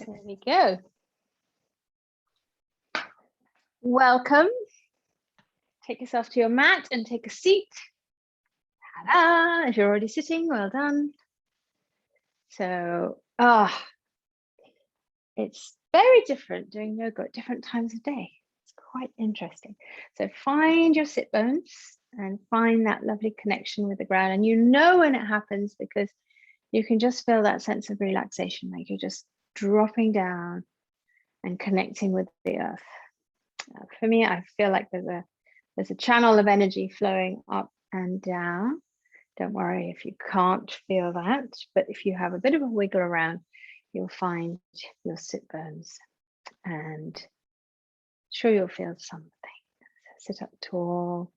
There we go. Welcome. Take yourself to your mat and take a seat. Ta-da! If you're already sitting, well done. So, it's very different doing yoga at different times of day. It's quite interesting. So find your sit bones and find that lovely connection with the ground. And you know when it happens because you can just feel that sense of relaxation, like you're just dropping down and connecting with the earth. For me, I feel like there's a channel of energy flowing up and down. Don't worry if you can't feel that, but if you have a bit of a wiggle around, you'll find your sit bones and sure you'll feel something. So sit up tall.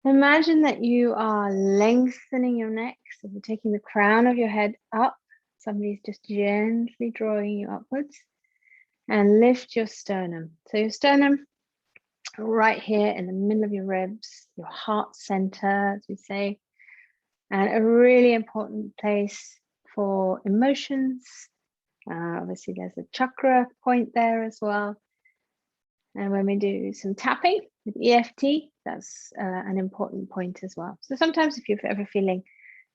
Imagine that you are lengthening your neck. So you're taking the crown of your head up. Somebody's just gently drawing you upwards. And lift your sternum. So your sternum right here in the middle of your ribs, your heart center, as we say, and a really important place for emotions. Obviously, there's a chakra point there as well. And when we do some tapping with EFT, that's an important point as well. So sometimes if you're ever feeling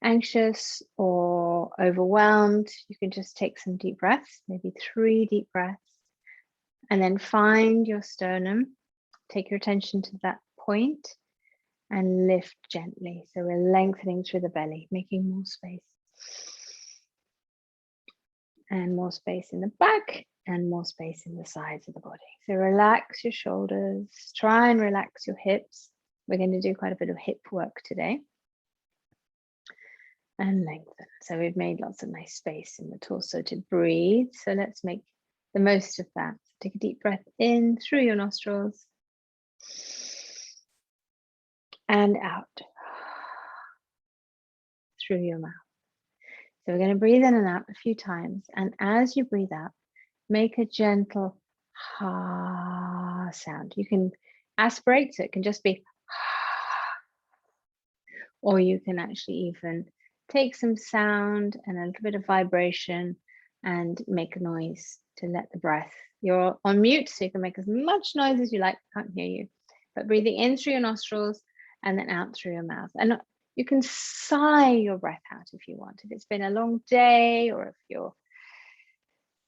anxious or overwhelmed, you can just take some deep breaths, maybe 3 deep breaths, and then find your sternum. Take your attention to that point and lift gently. So we're lengthening through the belly, making more space. And more space in the back and more space in the sides of the body. So relax your shoulders, try and relax your hips. We're going to do quite a bit of hip work today. And lengthen. So we've made lots of nice space in the torso to breathe. So let's make the most of that. Take a deep breath in through your nostrils and out through your mouth. So we're going to breathe in and out a few times. And as you breathe out, make a gentle ha sound. You can aspirate, so it can just be or you can actually even take some sound and a little bit of vibration and make a noise to let the breath. You're on mute, so you can make as much noise as you like. I can't hear you. But breathing in through your nostrils and then out through your mouth. And you can sigh your breath out if you want. If it's been a long day or if you're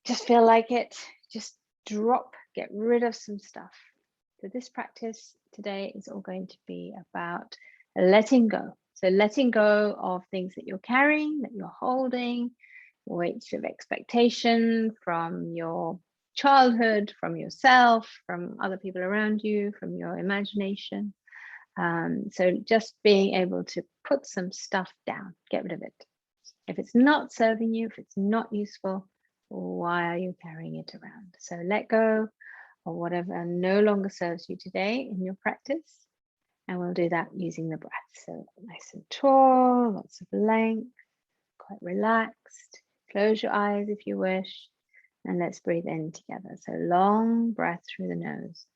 just feel like it, just drop, get rid of some stuff. So this practice today is all going to be about letting go. So letting go of things that you're carrying, that you're holding, weights of expectation from your childhood, from yourself, from other people around you, from your imagination. So just being able to put some stuff down, get rid of it. If it's not serving you, if it's not useful, why are you carrying it around? So let go of whatever no longer serves you today in your practice. And we'll do that using the breath. So nice and tall, lots of length, quite relaxed. Close your eyes if you wish. And let's breathe in together. So long breath through the nose.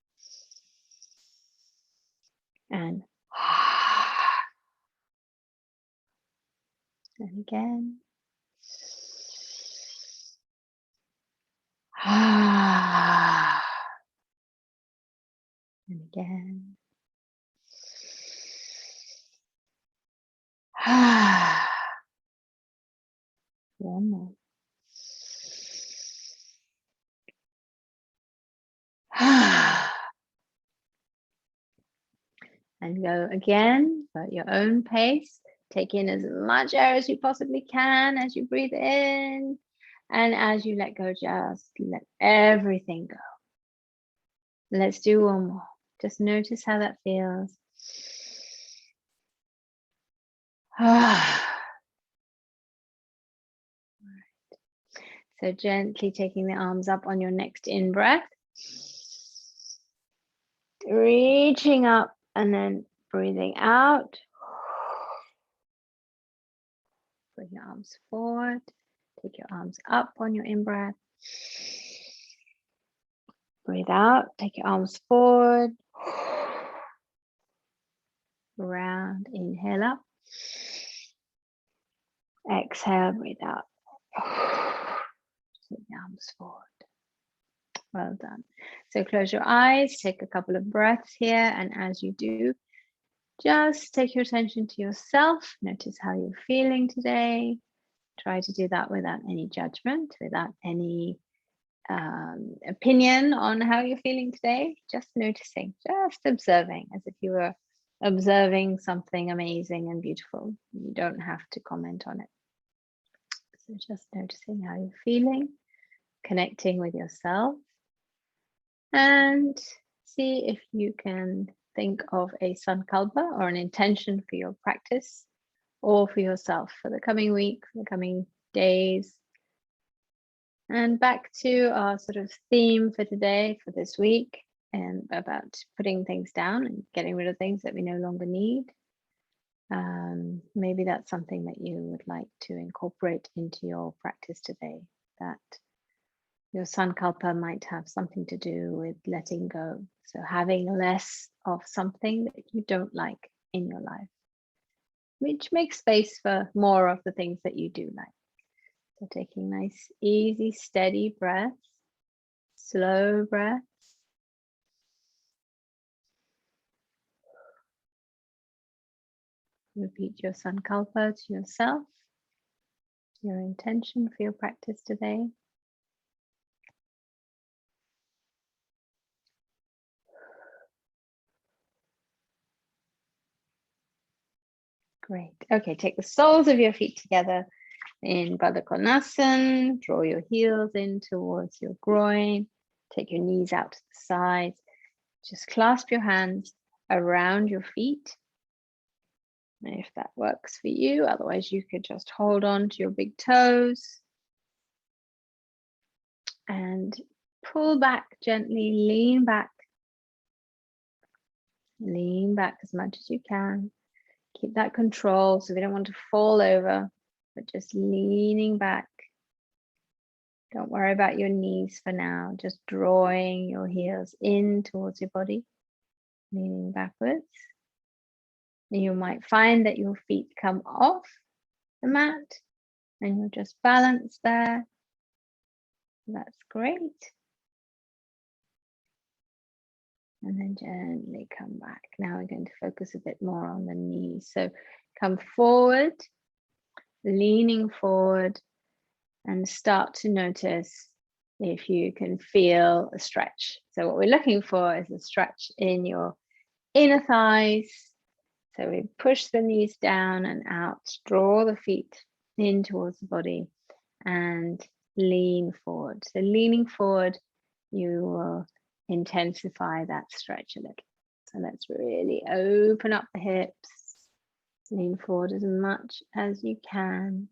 And and again. And again. One more. And go again at your own pace. Take in as much air as you possibly can as you breathe in. And as you let go, just let everything go. Let's do one more. Just notice how that feels. Right. So gently taking the arms up on your next in-breath. Reaching up and then breathing out. Bring your arms forward. Take your arms up on your in-breath. Breathe out. Take your arms forward. Round. Inhale up. Exhale. Breathe out. Take the arms forward. Well done. So close your eyes, take a couple of breaths here, and as you do, just take your attention to yourself. Notice how you're feeling today. Try to do that without any judgment, without any opinion on how you're feeling today. Just noticing, just observing, as if you were observing something amazing and beautiful. You don't have to comment on it. So just noticing how you're feeling, connecting with yourself, and see if you can think of a sankalpa or an intention for your practice or for yourself for the coming week, for the coming days. And back to our sort of theme for today, for this week, and about putting things down and getting rid of things that we no longer need. Maybe that's something that you would like to incorporate into your practice today, that your sankalpa might have something to do with letting go. So having less of something that you don't like in your life, which makes space for more of the things that you do like. So taking nice, easy, steady breaths, slow breaths. Repeat your sankalpa to yourself, your intention for your practice today. Great. Okay, take the soles of your feet together in Baddha Konasana. Draw your heels in towards your groin. Take your knees out to the sides. Just clasp your hands around your feet. And if that works for you, otherwise you could just hold on to your big toes and pull back gently, lean back as much as you can. Keep that control, so we don't want to fall over, but just leaning back. Don't worry about your knees for now, just drawing your heels in towards your body, leaning backwards. And you might find that your feet come off the mat and you'll just balance there. That's great. And then gently come back. Now we're going to focus a bit more on the knees. So come forward, leaning forward, and start to notice if you can feel a stretch. So what we're looking for is a stretch in your inner thighs. So we push the knees down and out, draw the feet in towards the body and lean forward. So leaning forward, you will intensify that stretch a little. So let's really open up the hips, lean forward as much as you can.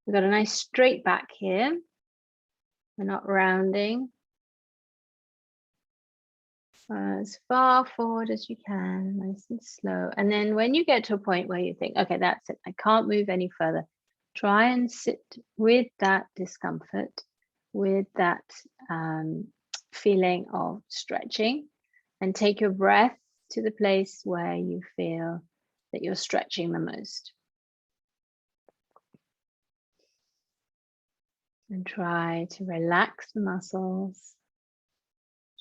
We've got a nice straight back here. We're not rounding. As far forward as you can, nice and slow. And then when you get to a point where you think, okay, that's it, I can't move any further, try and sit with that discomfort, with that feeling of stretching, and take your breath to the place where you feel that you're stretching the most. And try to relax the muscles.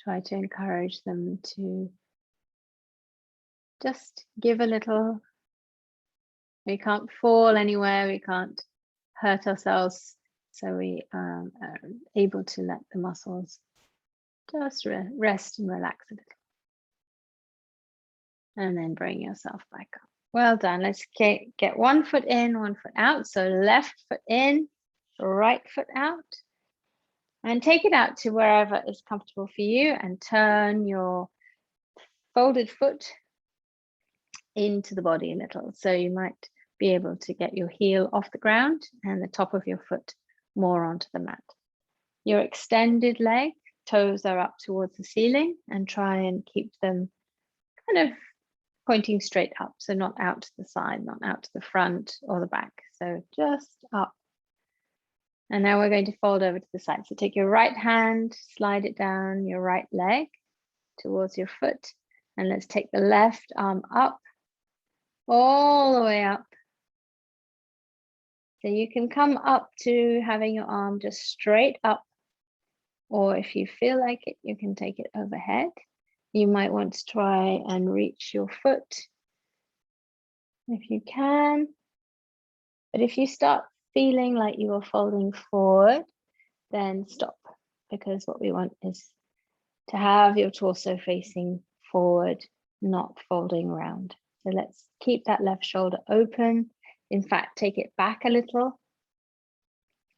Try to encourage them to just give a little. We can't fall anywhere, we can't hurt ourselves, so we are able to let the muscles just rest and relax a little. And then bring yourself back up. Well done. Let's get one foot in, one foot out. So left foot in, right foot out. And take it out to wherever is comfortable for you and turn your folded foot into the body a little. So you might be able to get your heel off the ground and the top of your foot more onto the mat. Your extended leg, toes are up towards the ceiling, and try and keep them kind of pointing straight up. So not out to the side, not out to the front or the back. So just up. And now we're going to fold over to the side. So take your right hand, slide it down your right leg towards your foot. And let's take the left arm up, all the way up. So you can come up to having your arm just straight up, or if you feel like it, you can take it overhead. You might want to try and reach your foot if you can. But if you start feeling like you are folding forward, then stop, because what we want is to have your torso facing forward, not folding around. So let's keep that left shoulder open. In fact, take it back a little,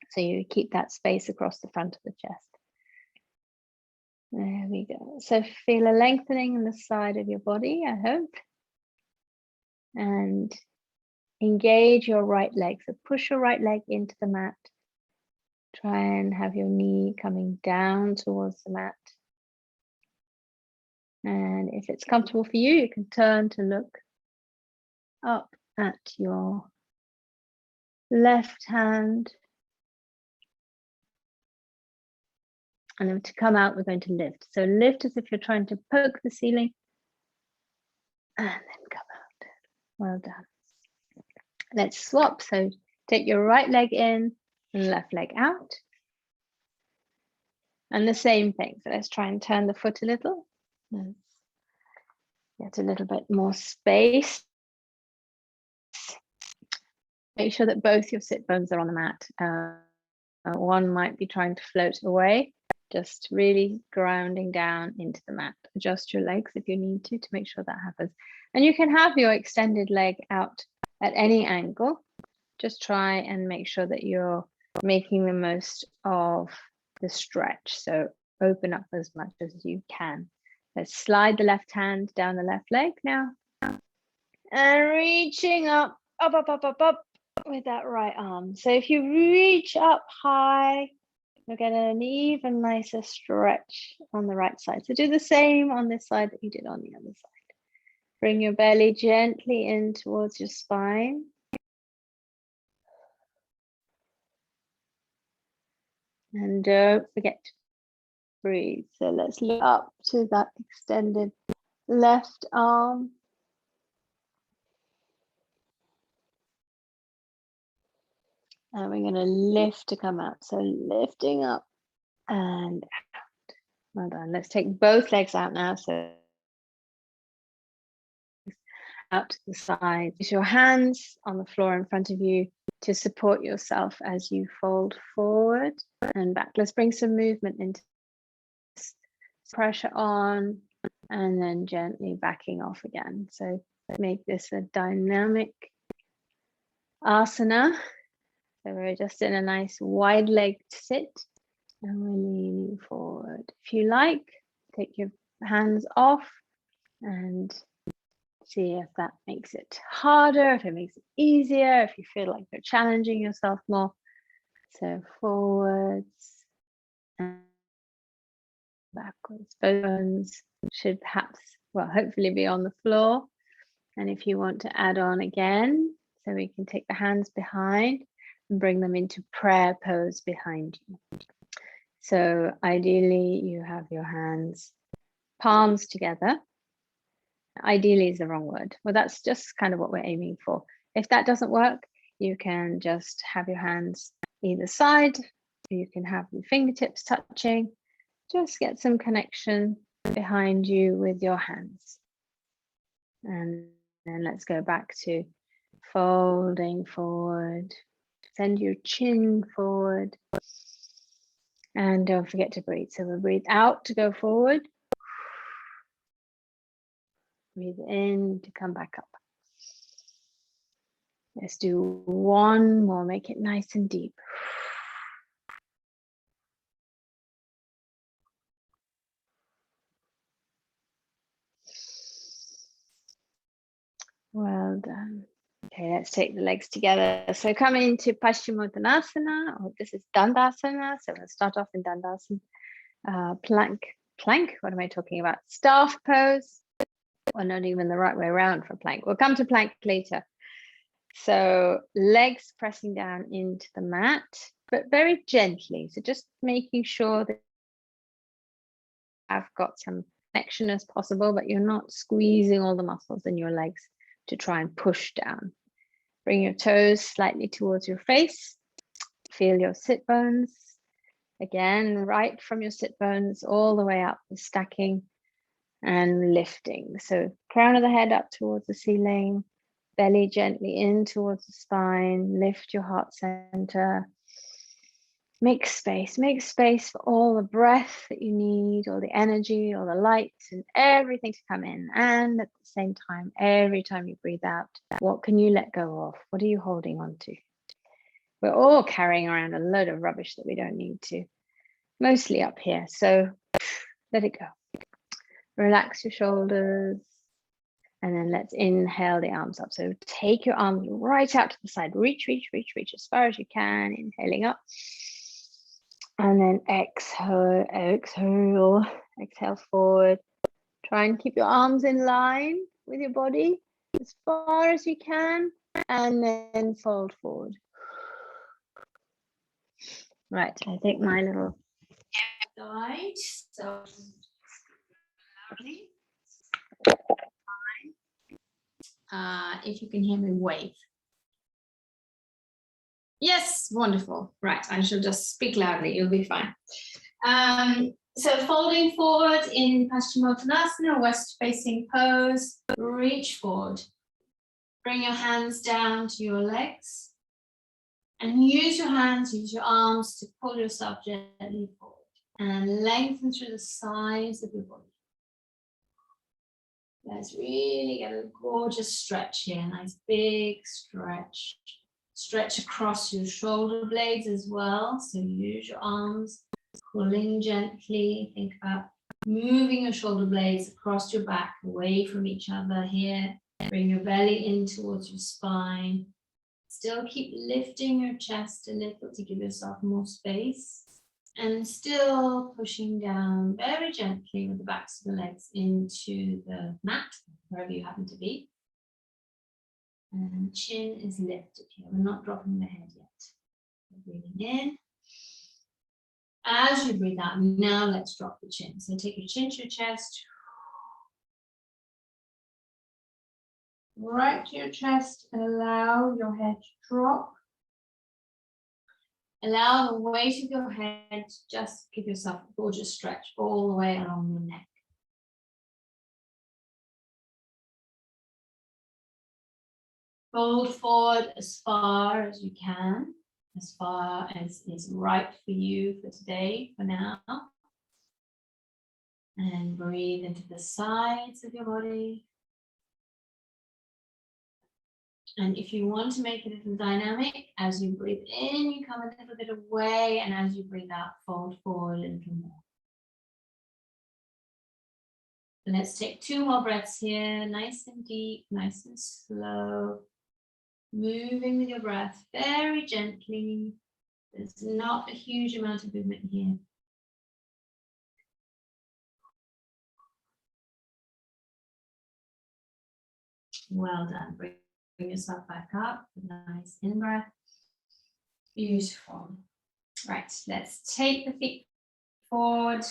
so you keep that space across the front of the chest. There we go. So feel a lengthening in the side of your body, I hope. And engage your right leg. So push your right leg into the mat. Try and have your knee coming down towards the mat. And if it's comfortable for you, you can turn to look up at your left hand. And then to come out, we're going to lift. So lift as if you're trying to poke the ceiling. And then come out. Well done. Let's swap. So take your right leg in and left leg out. And the same thing. So let's try and turn the foot a little. Let's get a little bit more space. Make sure that both your sit bones are on the mat. One might be trying to float away. Just really grounding down into the mat. Adjust your legs if you need to make sure that happens. And you can have your extended leg out at any angle. Just try and make sure that you're making the most of the stretch. So open up as much as you can. Let's slide the left hand down the left leg now. And reaching up, up with that right arm. So if you reach up high, you'll get an even nicer stretch on the right side. So do the same on this side that you did on the other side. Bring your belly gently in towards your spine. And don't forget to breathe. So let's look up to that extended left arm. And we're going to lift to come out. So lifting up and out. Well done. Let's take both legs out now. So out to the side. Use your hands on the floor in front of you to support yourself as you fold forward and back. Let's bring some movement into this. Pressure on and then gently backing off again. So make this a dynamic asana. So we're just in a nice wide-legged sit and we're leaning forward. If you like, take your hands off and see if that makes it harder, if it makes it easier, if you feel like you're challenging yourself more. So forwards and backwards. Both bones should perhaps, well, hopefully be on the floor. And if you want to add on again, so we can take the hands behind and bring them into prayer pose behind you. So ideally you have your hands palms together. Ideally is the wrong word. Well, that's just kind of what we're aiming for. If that doesn't work, you can just have your hands either side. You can have your fingertips touching. Just get some connection behind you with your hands. And then let's go back to folding forward. Send your chin forward. And don't forget to breathe. So we'll breathe out to go forward. Breathe in to come back up. Let's do one more. Make it nice and deep. Well done. Okay, let's take the legs together. So coming into Paschimottanasana, or this is Dandasana. So we'll start off in Dandasana. Plank, what am I talking about? Staff pose, or not even the right way around for plank. We'll come to plank later. So legs pressing down into the mat, but very gently. So just making sure that I've got some connection as possible, but you're not squeezing all the muscles in your legs to try and push down. Bring your toes slightly towards your face. Feel your sit bones. Again, right from your sit bones all the way up, stacking and lifting. So crown of the head up towards the ceiling, belly gently in towards the spine, lift your heart center. Make space for all the breath that you need, all the energy, all the light and everything to come in. And at the same time, every time you breathe out, what can you let go of? What are you holding on to? We're all carrying around a load of rubbish that we don't need to, mostly up here. So let it go. Relax your shoulders. And then let's inhale the arms up. So take your arms right out to the side. Reach as far as you can. Inhaling up. And then exhale forward. Try and keep your arms in line with your body as far as you can. And then fold forward. Right, I think my little guide. So lovely. If you can hear me, wave. Yes, wonderful. Right, I shall just speak loudly, you'll be fine. So folding forward in Paschimottanasana, west facing pose, reach forward. Bring your hands down to your legs and use your hands, use your arms to pull yourself gently forward and lengthen through the sides of your body. Let's really get a gorgeous stretch here, nice big stretch. Stretch across your shoulder blades as well. So use your arms, pulling gently. Think about moving your shoulder blades across your back, away from each other here. Bring your belly in towards your spine. Still keep lifting your chest a little to give yourself more space. And still pushing down very gently with the backs of the legs into the mat, wherever you happen to be. And chin is lifted here. We're not dropping the head yet. We're breathing in. As you breathe out, now let's drop the chin. So take your chin to your chest. Right to your chest and allow your head to drop. Allow the weight of your head to just give yourself a gorgeous stretch all the way along your neck. Fold forward as far as you can, as far as is right for you for today, for now. And breathe into the sides of your body. And if you want to make it a little dynamic, as you breathe in, you come a little bit away, and as you breathe out, fold forward a little more. And let's take 2 more breaths here, nice and deep, nice and slow. Moving with your breath very gently. There's not a huge amount of movement here. Well done. Bring yourself back up. Nice in-breath. Beautiful. Right, let's take the feet forward.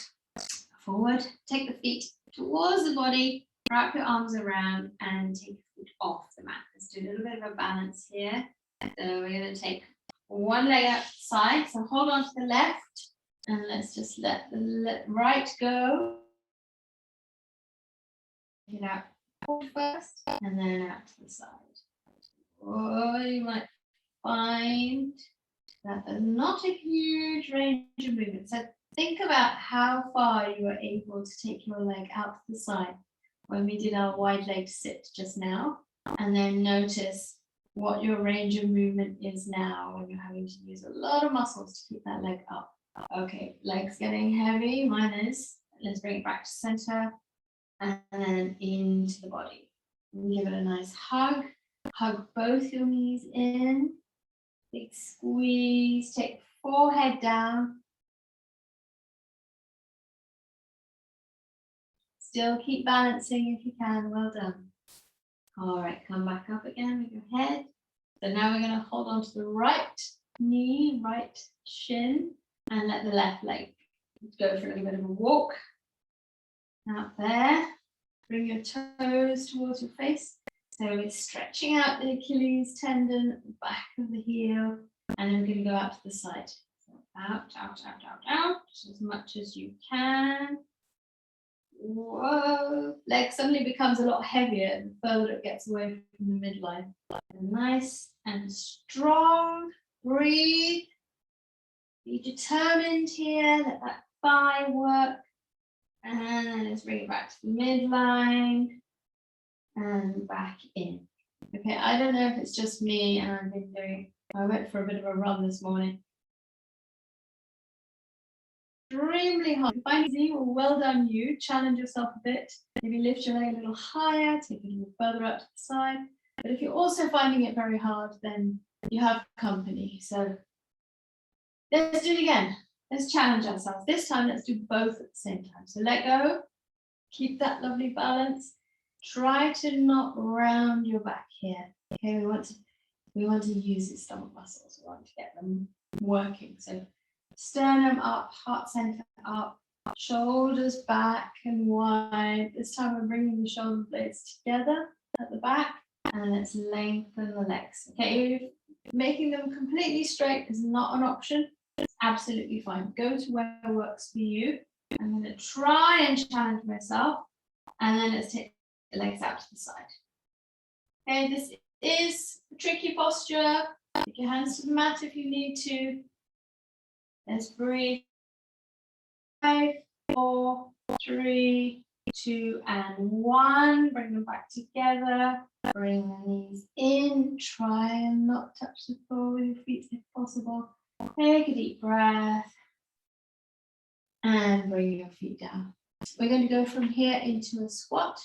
Take the feet towards the body. Wrap your arms around and take your feet off the mat. Let's do a little bit of a balance here. So we're going to take one leg outside. So hold on to the left and let's just let the right go. Get out first and then out to the side. Or you might find that there's not a huge range of movement. So think about how far you were able to take your leg out to the side when we did our wide leg sit just now, and then notice what your range of movement is now when you're having to use a lot of muscles to keep that leg up. Okay, legs getting heavy, mine is. Let's bring it back to center and then into the body. Give it a nice hug. Hug both your knees in. Big squeeze. Take forehead down. Still keep balancing if you can. Well done. All right, come back up again with your head. So now we're going to hold on to the right knee, right shin, and let the left leg go for a little bit of a walk. Out there. Bring your toes towards your face. So we're stretching out the Achilles tendon at the back of the heel, and then we're going to go out to the side. So out, out, out, out, out, as much as you can. Whoa, leg suddenly becomes a lot heavier the further it gets away from the midline. Nice and strong. Breathe. Be determined here. Let that thigh work. And then let's bring it back to the midline and back in. Okay, I don't know if it's just me and I've been doing, I went for a bit of a run this morning. Extremely hard. If you find it easy, well done you. Challenge yourself a bit. Maybe lift your leg a little higher, take it a little further out to the side. But if you're also finding it very hard, then you have company. So let's do it again. Let's challenge ourselves. This time, let's do both at the same time. So let go. Keep that lovely balance. Try to not round your back here. Okay, we want to use the stomach muscles. We want to get them working. So sternum up, heart center up, shoulders back and wide. This time we're bringing the shoulder blades together at the back, and let's lengthen the legs. Okay, making them completely straight is not an option. It's absolutely fine. Go to where works for you. I'm going to try and challenge myself, and then let's take the legs out to the side. Okay, this is a tricky posture. Take your hands to the mat if you need to. Let's breathe. 5, 4, 3, 2, and 1. Bring them back together. Bring the knees in. Try and not touch the floor with your feet if possible. Take a deep breath. And bring your feet down. We're going to go from here into a squat.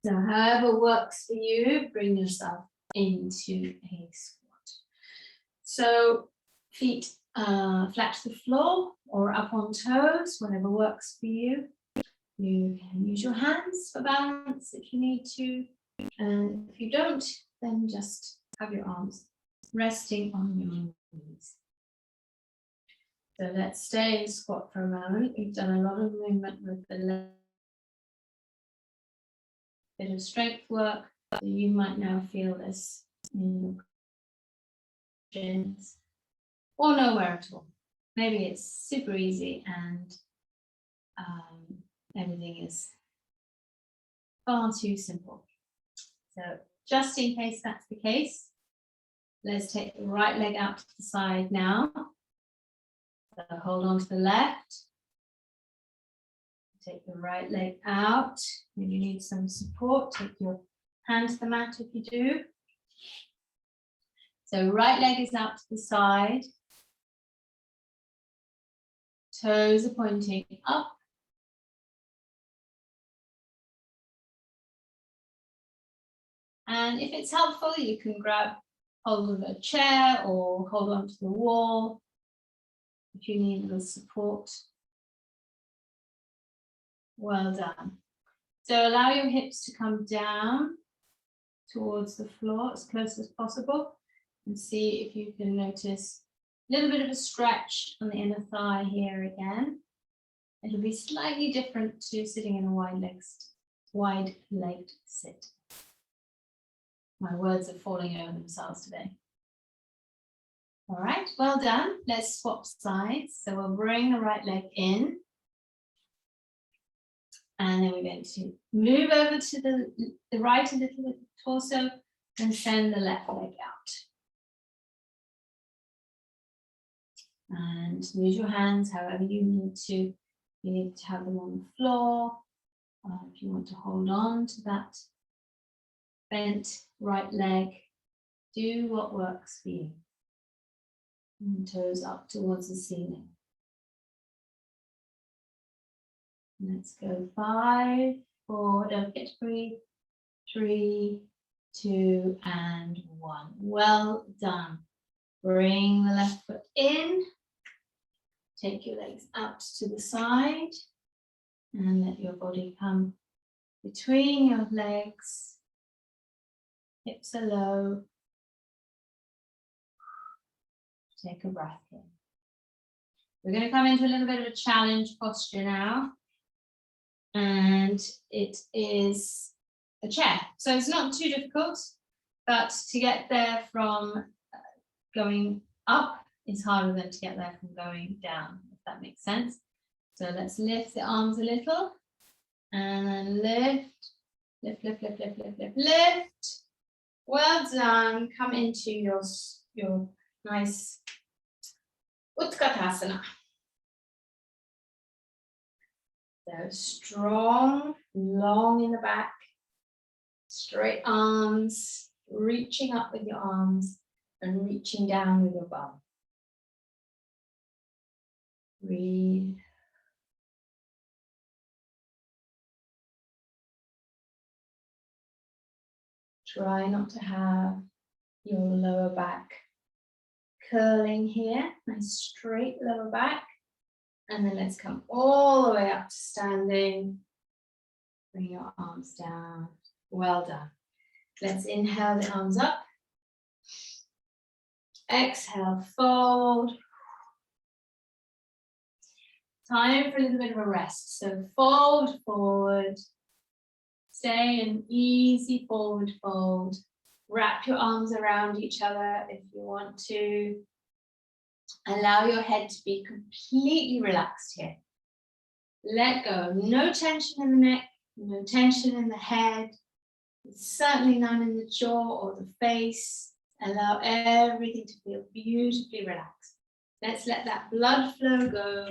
So however works for you, bring yourself into a squat. So feet flat to the floor or up on toes, whatever works for you. You can use your hands for balance if you need to. And if you don't, then just have your arms resting on your knees. So let's stay in squat for a moment. We've done a lot of movement with the leg. Bit of strength work. So you might now feel this in your shins or nowhere at all. Maybe it's super easy and everything is far too simple. So just in case that's the case, let's take the right leg out to the side now. So hold on to the left. Take the right leg out. If you need some support, take your hand to the mat if you do. So right leg is out to the side. Toes are pointing up. And if it's helpful, you can grab hold of a chair or hold on to the wall if you need a little support. Well done. So allow your hips to come down towards the floor as close as possible, and see if you can notice a little bit of a stretch on the inner thigh here again. It'll be slightly different to sitting in a wide-legged sit. My words are falling over themselves today. All right, well done. Let's swap sides. So we'll bring the right leg in. And then we're going to move over to the right a little bit, torso, and send the left leg out. And use your hands however you need to. You need to have them on the floor. If you want to hold on to that bent right leg, do what works for you. And toes up towards the ceiling. Let's go 5, 4, don't forget to breathe, 3, 2, and 1. Well done. Bring the left foot in, take your legs out to the side, and let your body come between your legs. Hips are low. Take a breath in. We're going to come into a little bit of a challenge posture now. And it is the chair. So it's not too difficult, but to get there from going up is harder than to get there from going down, if that makes sense. So let's lift the arms a little and then lift, lift, lift, lift, lift, lift, lift, lift. Well done. Come into your nice Utkatasana. So strong, long in the back, straight arms, reaching up with your arms and reaching down with your bum. Breathe. Try not to have your lower back curling here. Nice straight lower back. And then let's come all the way up to standing. Bring your arms down. Well done. Let's inhale the arms up. Exhale, fold. Time for a little bit of a rest. So fold forward. Stay in easy forward fold. Wrap your arms around each other if you want to. Allow your head to be completely relaxed here. Let go. No tension in the neck, no tension in the head. Certainly none in the jaw or the face. Allow everything to feel beautifully relaxed. Let's let that blood flow go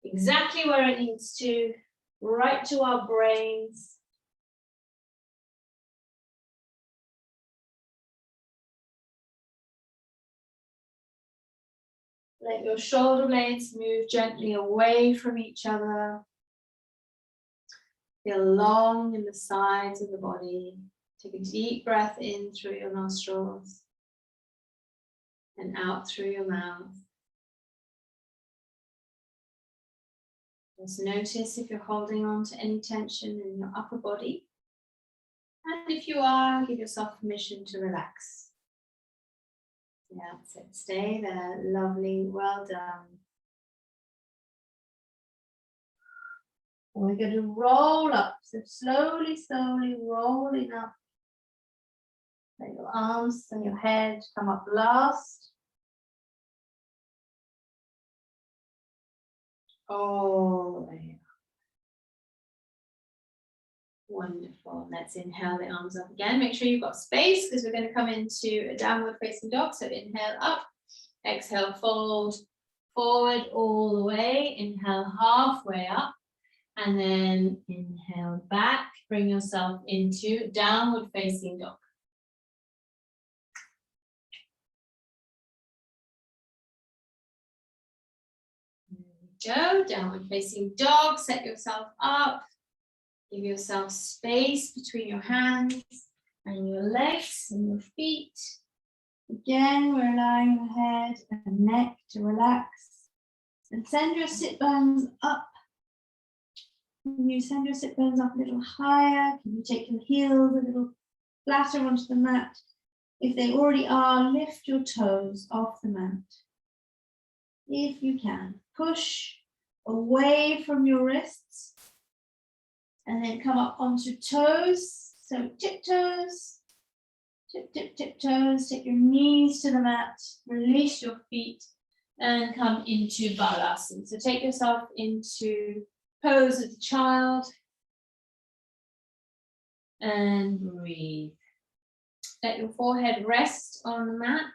exactly where it needs to, right to our brains. Let your shoulder blades move gently away from each other. Feel long in the sides of the body. Take a deep breath in through your nostrils and out through your mouth. Just notice if you're holding on to any tension in your upper body. And if you are, give yourself permission to relax. Yeah, so stay there. Lovely. Well done. We're going to roll up. So slowly, slowly rolling up. Let your arms and your head come up last. All the way up. Wonderful. Let's inhale the arms up again. Make sure you've got space because we're going to come into a downward facing dog. So inhale up, exhale, fold forward all the way. Inhale halfway up and then inhale back. Bring yourself into downward facing dog. There we go. Downward facing dog. Set yourself up. Give yourself space between your hands and your legs and your feet. Again, we're allowing your head and neck to relax. And send your sit bones up. Can you send your sit bones up a little higher? Can you take your heels a little flatter onto the mat? If they already are, lift your toes off the mat. If you can, push away from your wrists. And then come up onto toes. So tiptoes, tip, tip, tip toes. Take your knees to the mat. Release your feet and come into Balasana. So take yourself into pose of the child. And breathe. Let your forehead rest on the mat.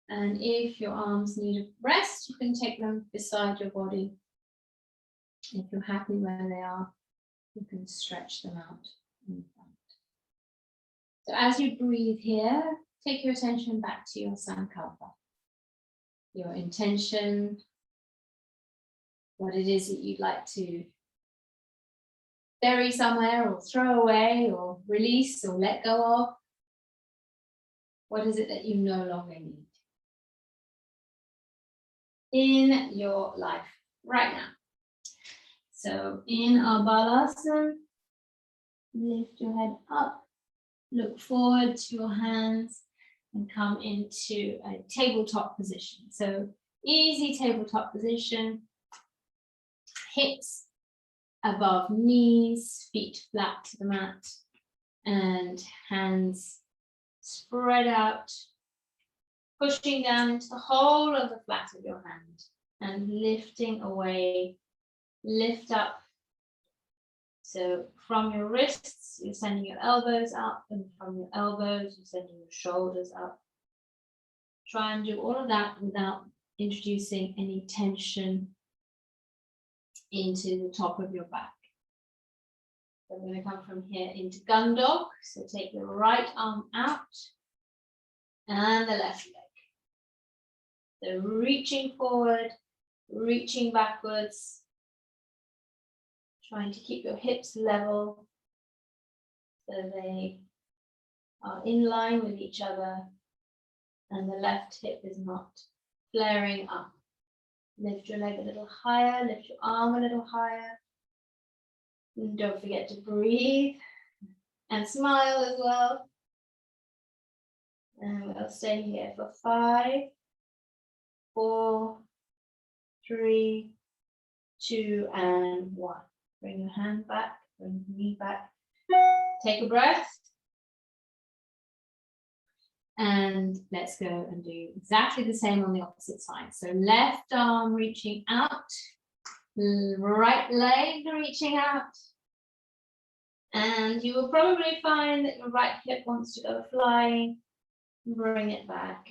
And if your arms need a rest, you can take them beside your body. If you're happy where they are, you can stretch them out in front. So as you breathe here, take your attention back to your Sankalpa. Your intention, what it is that you'd like to bury somewhere or throw away or release or let go of. What is it that you no longer need in your life right now? So in our Balasana, lift your head up, look forward to your hands and come into a tabletop position. So easy tabletop position, hips above knees, feet flat to the mat. And hands spread out, pushing down into the whole of the flat of your hand and lifting away, lift up. So from your wrists, you're sending your elbows up, and from your elbows, you're sending your shoulders up. Try and do all of that without introducing any tension into the top of your back. So I'm going to come from here into gun dog. So take your right arm out and the left leg. So reaching forward, reaching backwards, trying to keep your hips level so they are in line with each other and the left hip is not flaring up. Lift your leg a little higher, lift your arm a little higher. And don't forget to breathe and smile as well. And we'll stay here for 5, 4, 3, 2, and 1. Bring your hand back, bring your knee back. Take a breath. And let's go and do exactly the same on the opposite side. So left arm reaching out, right leg reaching out. And you will probably find that your right hip wants to go flying. Bring it back.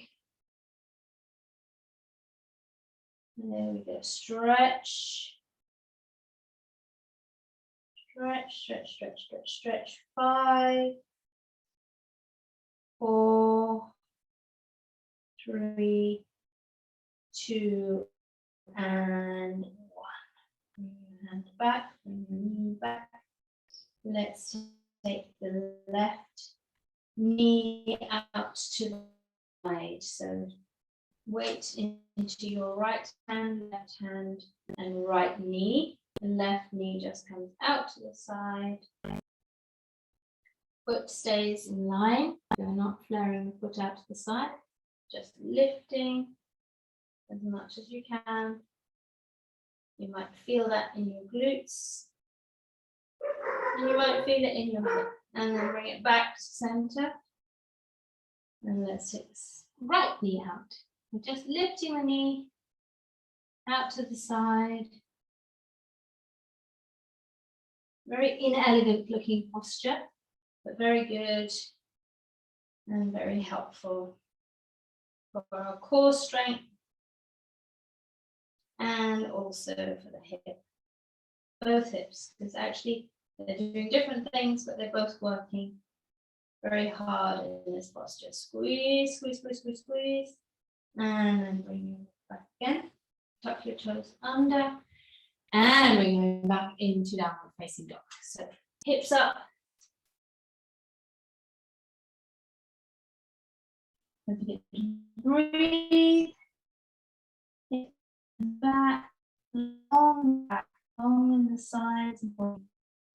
And there we go. Stretch. Stretch, stretch, stretch, stretch, stretch. 5, 4, 3, 2, and 1. Bring your hand back, bring your knee back. Let's take the left knee out to the side. So weight into your right hand, left hand, and right knee. The left knee just comes out to the side. Foot stays in line. You're not flaring the foot out to the side. Just lifting as much as you can. You might feel that in your glutes. And you might feel it in your hip. And then bring it back to center. And let's take this right knee out. We're just lifting the knee out to the side. Very inelegant looking posture, but very good and very helpful for our core strength and also for the hip. Both hips, because actually they're doing different things, but they're both working very hard in this posture. Squeeze, squeeze, squeeze, squeeze, squeeze. And then bring you back again. Tuck your toes under. And bring you back into downward facing dog. So hips up. Don't forget to breathe. Hips back, long in the sides.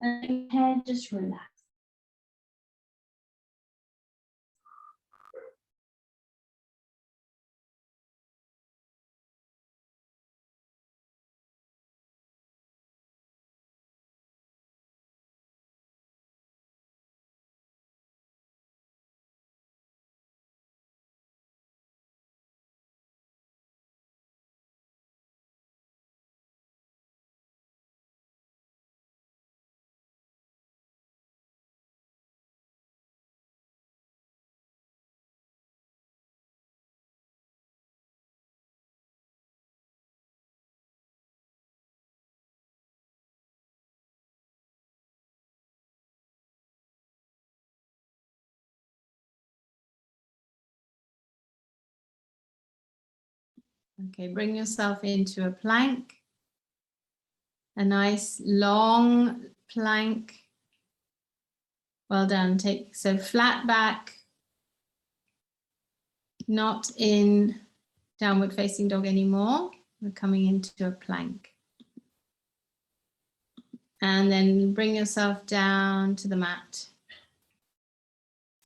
And your head just relax. Okay, bring yourself into a plank. A nice long plank. Well done. So flat back, not in downward facing dog anymore. We're coming into a plank. And then bring yourself down to the mat.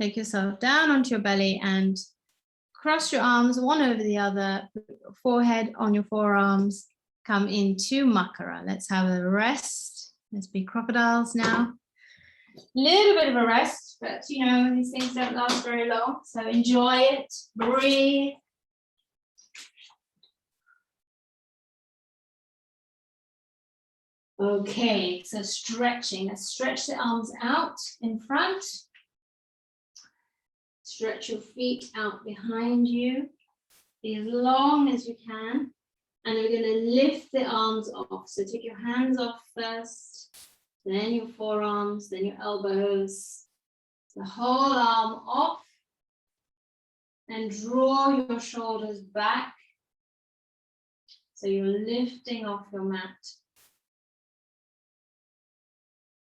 Take yourself down onto your belly and cross your arms one over the other, put your forehead on your forearms, come into Makara. Let's have a rest. Let's be crocodiles now. Little bit of a rest, but you know, these things don't last very long. So enjoy it, breathe. Okay, so stretching. Let's stretch the arms out in front. Stretch your feet out behind you. Be as long as you can. And we're going to lift the arms off. So take your hands off first, then your forearms, then your elbows. The whole arm off. And draw your shoulders back. So you're lifting off your mat.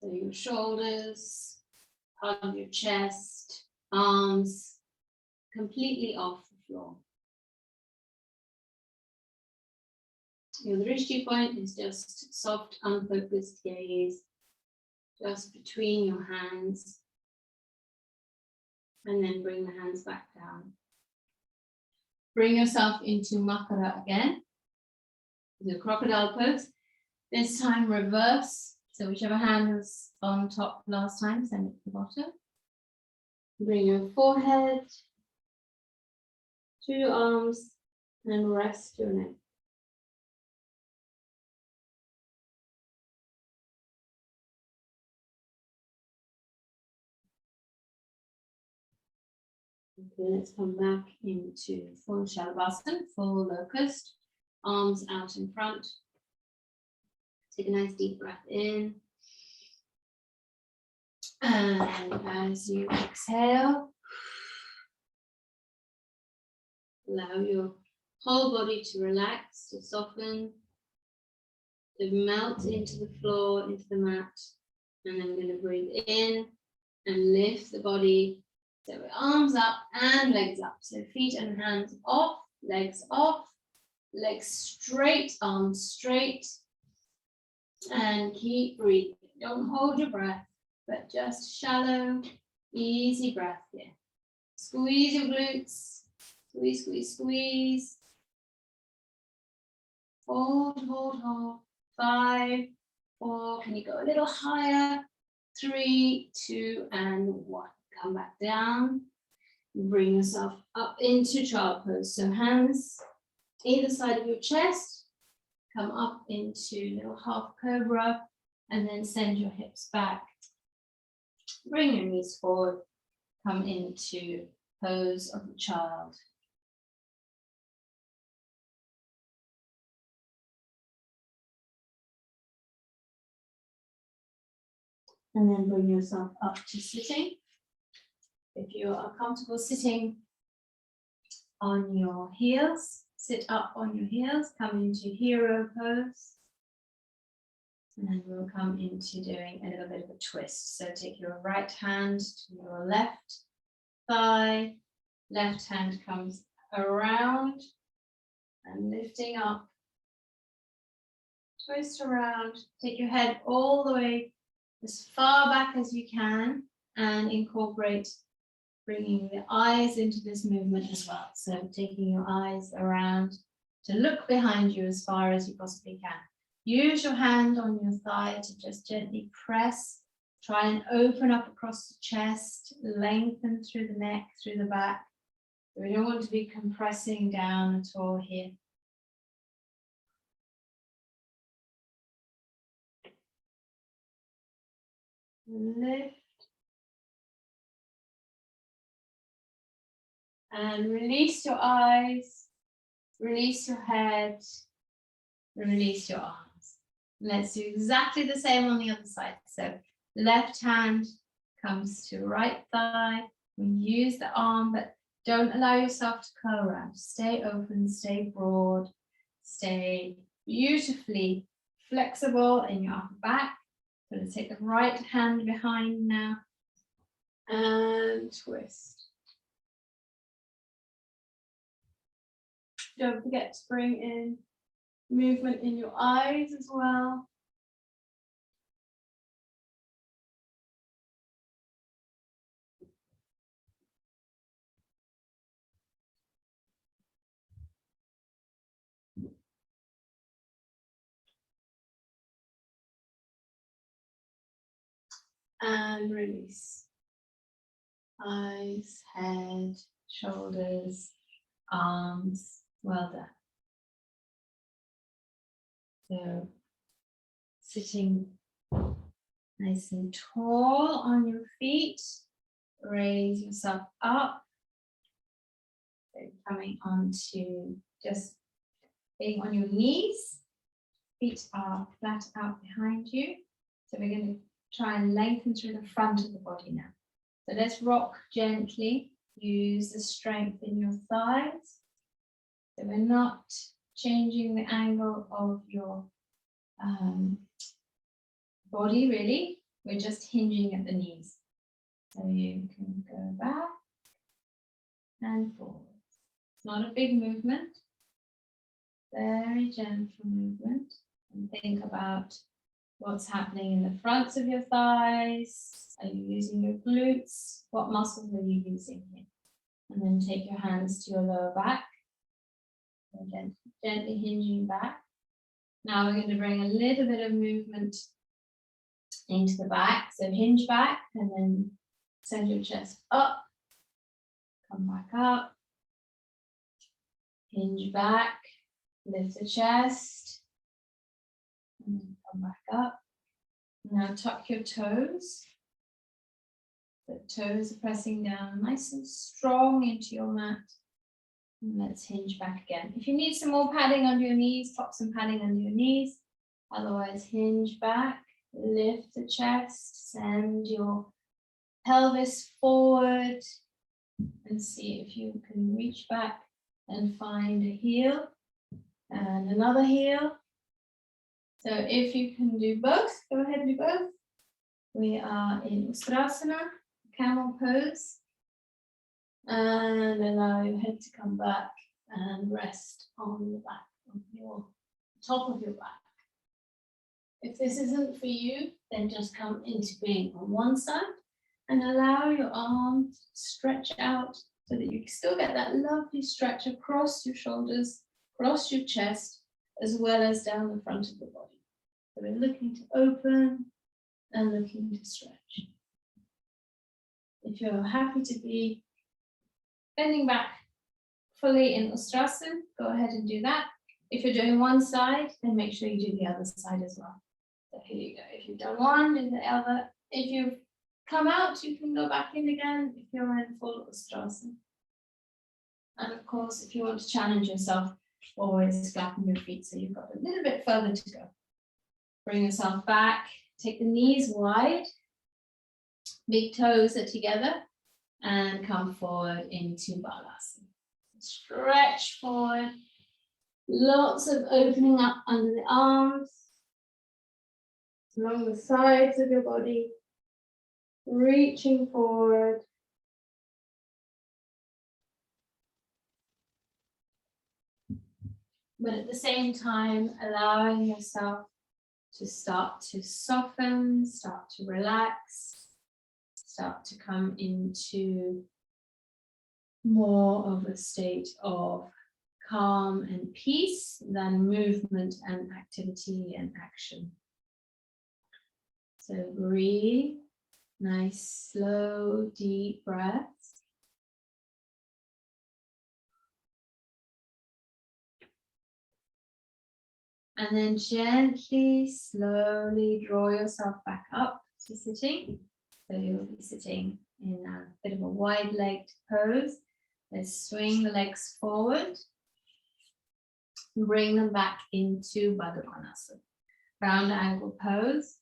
So your shoulders, part of your chest, arms, completely off the floor. Your drishti point is just soft, unfocused gaze, just between your hands. And then bring the hands back down. Bring yourself into Makara again, the crocodile pose. This time reverse. So whichever hand was on top last time, send it to the bottom. Bring your forehead to your arms and rest your neck. Okay, let's come back into full Shalabhasana, full locust, arms out in front. Take a nice deep breath in. And as you exhale, allow your whole body to relax, to soften, to melt into the floor, into the mat. And then we're going to breathe in and lift the body. So arms up and legs up. So feet and hands off, legs straight, arms straight. And keep breathing. Don't hold your breath, but just shallow, easy breath here. Squeeze your glutes. Squeeze, squeeze, squeeze. Hold, hold, hold. 5, 4. Can you go a little higher? 3, 2, and 1. Come back down. Bring yourself up into child pose. So hands either side of your chest. Come up into little half cobra. And then send your hips back. Bring your knees forward. Come into pose of the child. And then bring yourself up to sitting. If you are comfortable sitting on your heels, sit up on your heels, come into hero pose. And then we'll come into doing a little bit of a twist. So take your right hand to your left thigh, left hand comes around and lifting up. Twist around, take your head all the way as far back as you can and incorporate bringing the eyes into this movement as well. So taking your eyes around to look behind you as far as you possibly can. Use your hand on your thigh to just gently press. Try and open up across the chest, lengthen through the neck, through the back. We don't want to be compressing down at all here. Lift. And release your eyes, release your head, release your arms. Let's do exactly the same on the other side. So left hand comes to right thigh. We use the arm, but don't allow yourself to curl around. Stay open, stay broad, stay beautifully flexible in your upper back. So let's take the right hand behind now and twist. Don't forget to bring in movement in your eyes as well. and release. Eyes, head, shoulders, arms. Well done. So sitting nice and tall on your feet, raise yourself up. So coming on to just being on your knees, feet are flat out behind you. So we're going to try and lengthen through the front of the body now. So let's rock gently, use the strength in your thighs. So we're not changing the angle of your body really, we're just hinging at the knees. So you can go back and forward. It's not a big movement, very gentle movement. And think about what's happening in the fronts of your thighs. Are you using your glutes? What muscles are you using here? And then take your hands to your lower back. And gently hinging back. Now we're going to bring a little bit of movement into the back. So hinge back and then send your chest up. Come back up. Hinge back. Lift the chest. And then come back up. Now tuck your toes. The toes are pressing down nice and strong into your mat. And let's hinge back again. If you need some more padding under your knees, pop some padding under your knees. Otherwise, hinge back, lift the chest, send your pelvis forward, and see if you can reach back and find a heel and another heel. So if you can do both, go ahead and do both. We are in Ustrasana, camel pose. And allow your head to come back and rest on the back of your top of your back. If this isn't for you, then just come into being on one side and allow your arms to stretch out so that you still get that lovely stretch across your shoulders, across your chest, as well as down the front of the body. So we're looking to open and looking to stretch. If you're happy to be bending back fully in Ustrasana, go ahead and do that. If you're doing one side, then make sure you do the other side as well. So here you go. If you've done one, do the other. If you've come out, you can go back in again if you're in full Ustrasana. And of course, if you want to challenge yourself, always flatten your feet so you've got a little bit further to go. Bring yourself back. Take the knees wide. Big toes are together. And come forward into Balasana. Stretch forward. Lots of opening up under the arms, along the sides of your body, reaching forward. But at the same time, allowing yourself to start to soften, start to relax. Start to come into more of a state of calm and peace than movement and activity and action. So breathe, nice, slow, deep breaths. And then gently, slowly draw yourself back up to sitting. So you'll be sitting in a bit of a wide-legged pose. Let's swing the legs forward. Bring them back into Baddha Konasana. Round angle pose.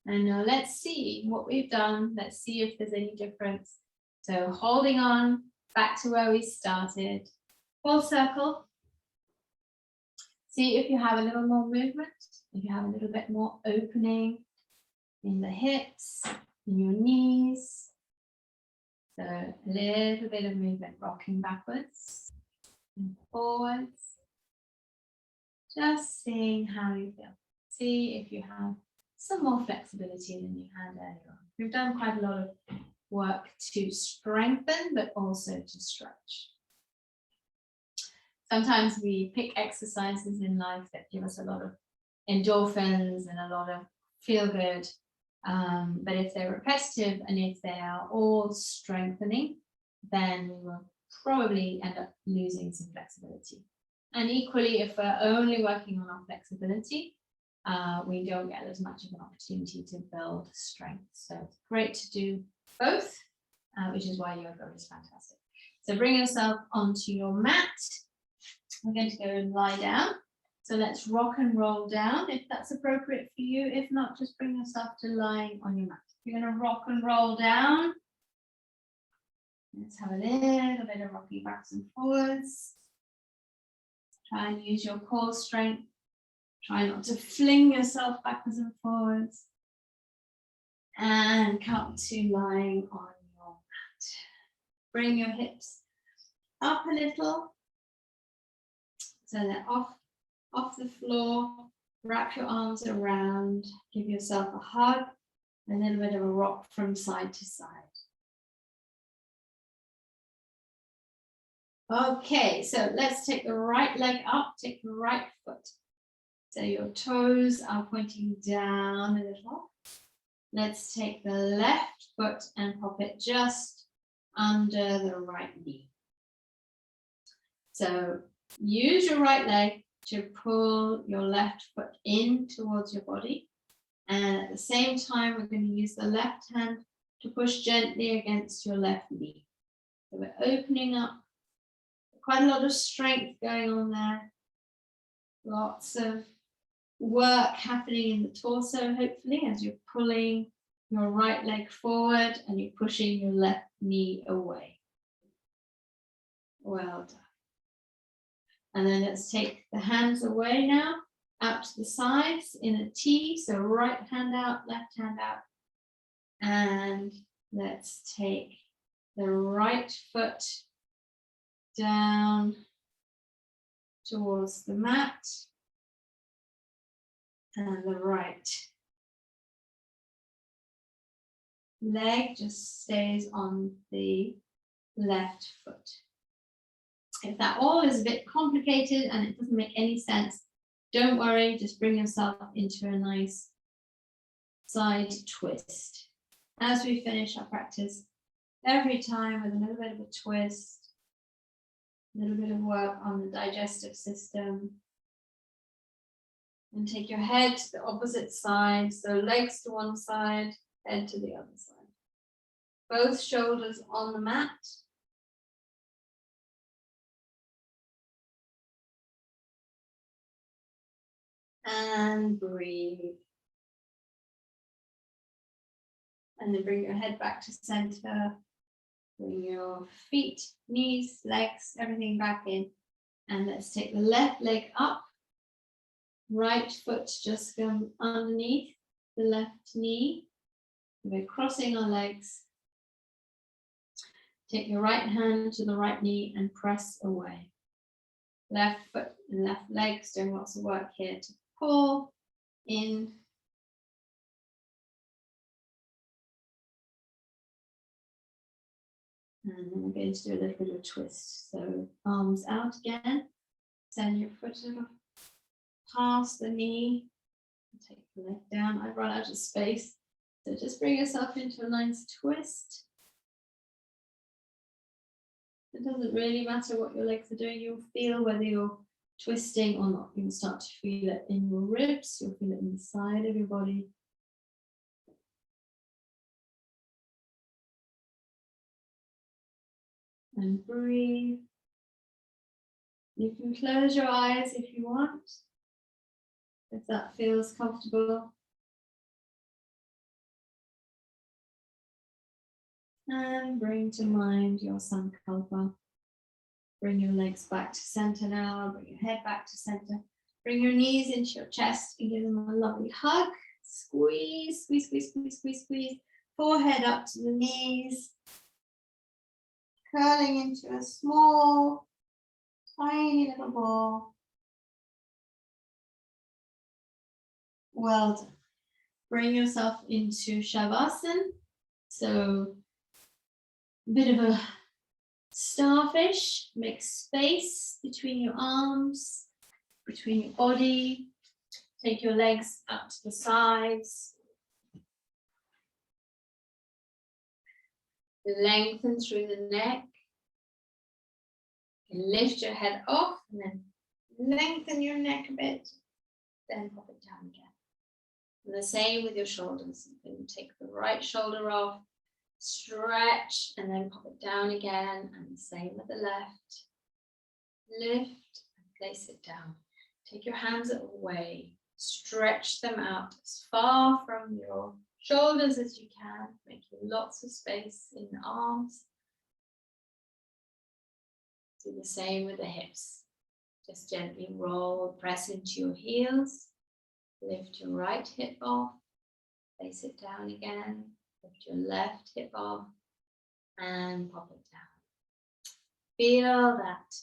And now let's see what we've done. Let's see if there's any difference. So holding on back to where we started. Full circle. See if you have a little more movement. If you have a little bit more opening in the hips. In your knees. So a little bit of movement, rocking backwards and forwards. Just seeing how you feel. See if you have some more flexibility than you had earlier on. We've done quite a lot of work to strengthen, but also to stretch. Sometimes we pick exercises in life that give us a lot of endorphins and a lot of feel good. But if they're repetitive and if they are all strengthening, then we will probably end up losing some flexibility. And equally, if we're only working on our flexibility, we don't get as much of an opportunity to build strength. So it's great to do both, which is why yoga is fantastic. So bring yourself onto your mat. We're going to go and lie down. So let's rock and roll down if that's appropriate for you. If not, just bring yourself to lying on your mat. You're going to rock and roll down. Let's have a little bit of rocking backs and forwards. Try and use your core strength. Try not to fling yourself backwards and forwards. And come to lying on your mat. Bring your hips up a little. So they're off the floor. Wrap your arms around. Give yourself a hug. A little bit of a rock from side to side. Okay, so let's take the right leg up, take the right foot. So your toes are pointing down a little. Let's take the left foot and pop it just under the right knee. So use your right leg to pull your left foot in towards your body. And at the same time, we're going to use the left hand to push gently against your left knee. So we're opening up. Quite a lot of strength going on there. Lots of work happening in the torso, hopefully, as you're pulling your right leg forward and you're pushing your left knee away. Well done. And then let's take the hands away now, out to the sides in a T. So right hand out, left hand out. And let's take the right foot down towards the mat and the right leg just stays on the left foot. If that all is a bit complicated and it doesn't make any sense, don't worry, just bring yourself into a nice side twist. As we finish our practice, every time with a little bit of a twist, a little bit of work on the digestive system. And take your head to the opposite side. So legs to one side, head to the other side. Both shoulders on the mat. And breathe. And then bring your head back to center. Bring your feet, knees, legs, everything back in. And let's take the left leg up. Right foot just go underneath the left knee. We're crossing our legs. Take your right hand to the right knee and press away. Left foot and left legs doing lots of work here to pull in. And then we're going to do a little bit of a twist. So arms out again. Send your foot a little past the knee. Take the leg down. I've run out of space. So just bring yourself into a nice twist. It doesn't really matter what your legs are doing. You'll feel whether you're twisting or not. You'll start to feel it in your ribs. You'll feel it in the side of your body. And breathe. You can close your eyes if you want, if that feels comfortable. And bring to mind your Sankalpa. Bring your legs back to center now. Bring your head back to center. Bring your knees into your chest and give them a lovely hug. Squeeze, squeeze, squeeze, squeeze, squeeze, squeeze. Forehead up to the knees. Curling into a small, tiny little ball. Well done. Bring yourself into Shavasana. So a bit of a starfish. Make space between your arms, between your body. Take your legs out to the sides. Lengthen through the neck. Lift your head off and then lengthen your neck a bit. Then pop it down again. And the same with your shoulders. You can take the right shoulder off, stretch, and then pop it down again. And the same with the left. Lift and place it down. Take your hands away. Stretch them out as far from your shoulders as you can, making lots of space in the arms. Do the same with the hips. Just gently roll, press into your heels. Lift your right hip off, place it down again. Lift your left hip off and pop it down. Feel that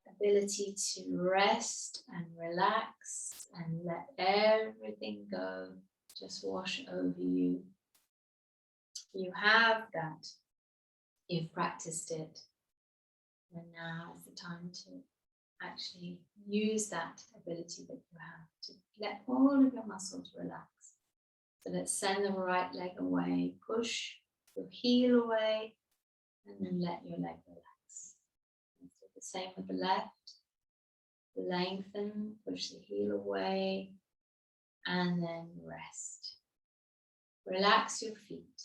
ability to rest and relax and let everything go, just wash over you. You have that. You've practiced it. And now is the time to actually use that ability that you have to let all of your muscles relax. So let's send the right leg away, push your heel away, and then let your leg relax. And so the same with the left. Lengthen, push the heel away, and then rest. Relax your feet.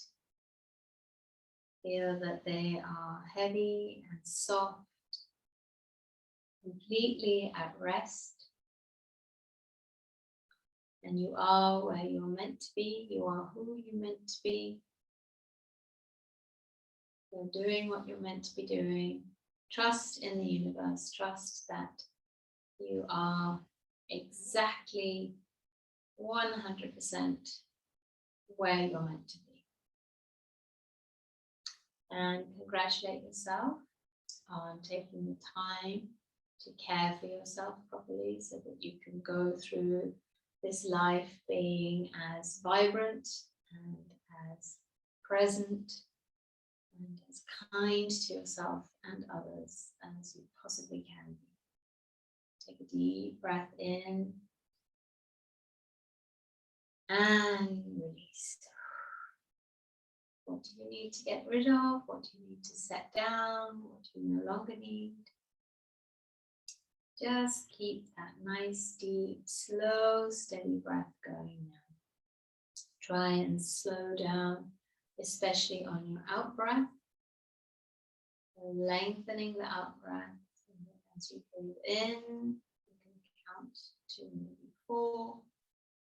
Feel that they are heavy and soft, completely at rest. And you are where you're meant to be. You are who you're meant to be. You're doing what you're meant to be doing. Trust in the universe. Trust that you are exactly 100% where you're meant to be. And congratulate yourself on taking the time to care for yourself properly so that you can go through this life being as vibrant and as present and as kind to yourself and others as you possibly can be. Take a deep breath in and release. What do you need to get rid of? What do you need to set down? What do you no longer need? Just keep that nice, deep, slow, steady breath going now. Try and slow down, especially on your out breath. Lengthening the out breath. As you breathe in, you can count to maybe 4.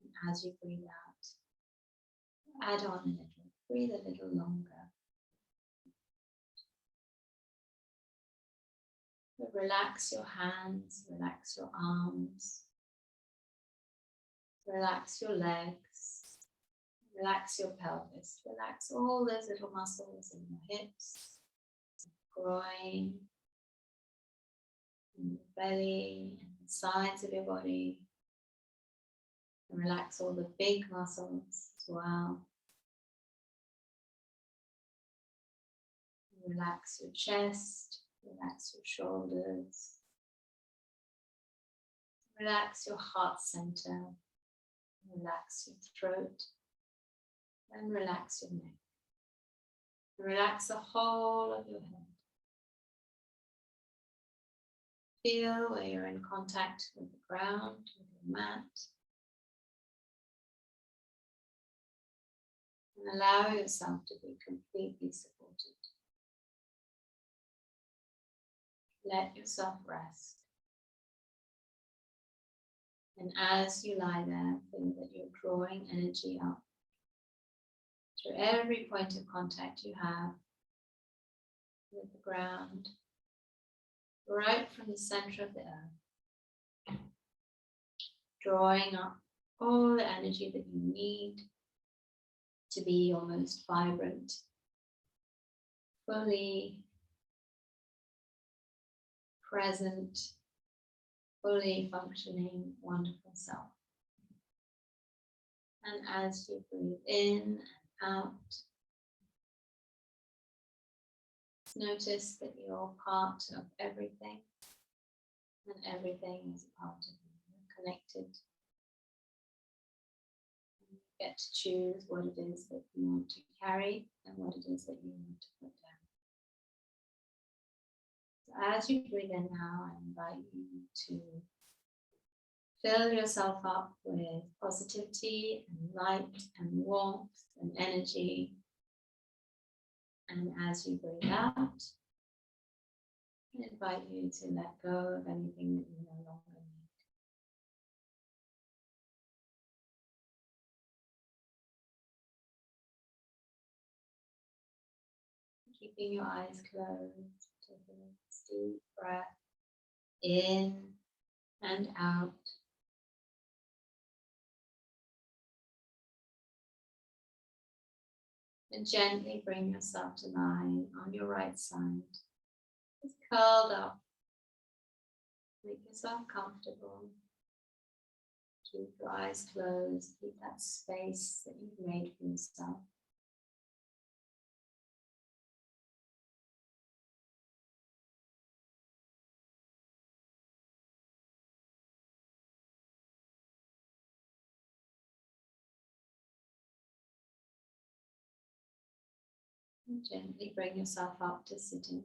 And as you breathe out, add on a little. Breathe a little longer. But relax your hands, relax your arms, relax your legs, relax your pelvis, relax all those little muscles in your hips, groin, in your belly, and the sides of your body. And relax all the big muscles as well. Relax your chest, relax your shoulders, relax your heart center, relax your throat, and relax your neck. Relax the whole of your head. Feel where you're in contact with the ground, with your mat. And allow yourself to be completely supported. Let yourself rest. And as you lie there, feel that you're drawing energy up through every point of contact you have with the ground, right from the center of the earth. Drawing up all the energy that you need to be your most vibrant, fully present, fully functioning, wonderful self. And as you breathe in and out, notice that you're part of everything, and everything is a part of you. You're connected. get to choose what it is that you want to carry and what it is that you want to put down. So as you breathe in now, I invite you to fill yourself up with positivity and light and warmth and energy. And as you breathe out, I invite you to let go of anything that you no longer need. Keeping your eyes closed, taking a deep breath in and out. And gently bring yourself to lie on your right side. Just curled up. Make yourself comfortable. Keep your eyes closed. Keep that space that you've made for yourself. And gently bring yourself up to sitting.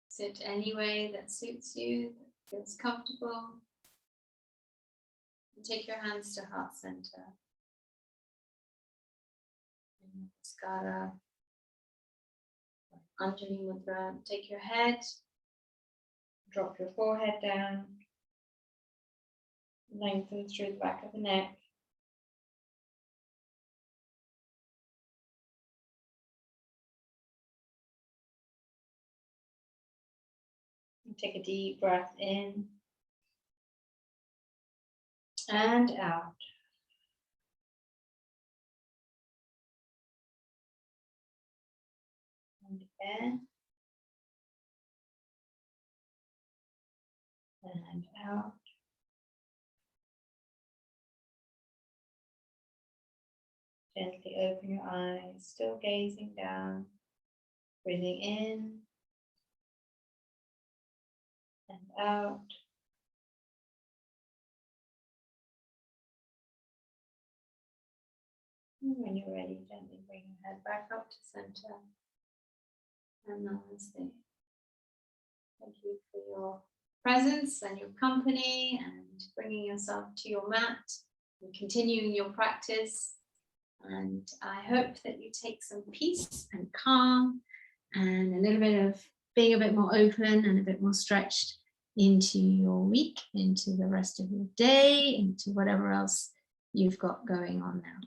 Sit any way that suits you, that feels comfortable. And take your hands to heart center. Namaskara. Anjali Mudra. Take your head, drop your forehead down, lengthen through the back of the neck. And take a deep breath in and out. And in and out. Gently open your eyes, still gazing down, breathing in and out. And when you're ready, gently bring your head back up to center. And namaste. Thank you for your presence and your company and bringing yourself to your mat and continuing your practice. And I hope that you take some peace and calm and a little bit of being a bit more open and a bit more stretched into your week, into the rest of your day, into whatever else you've got going on now.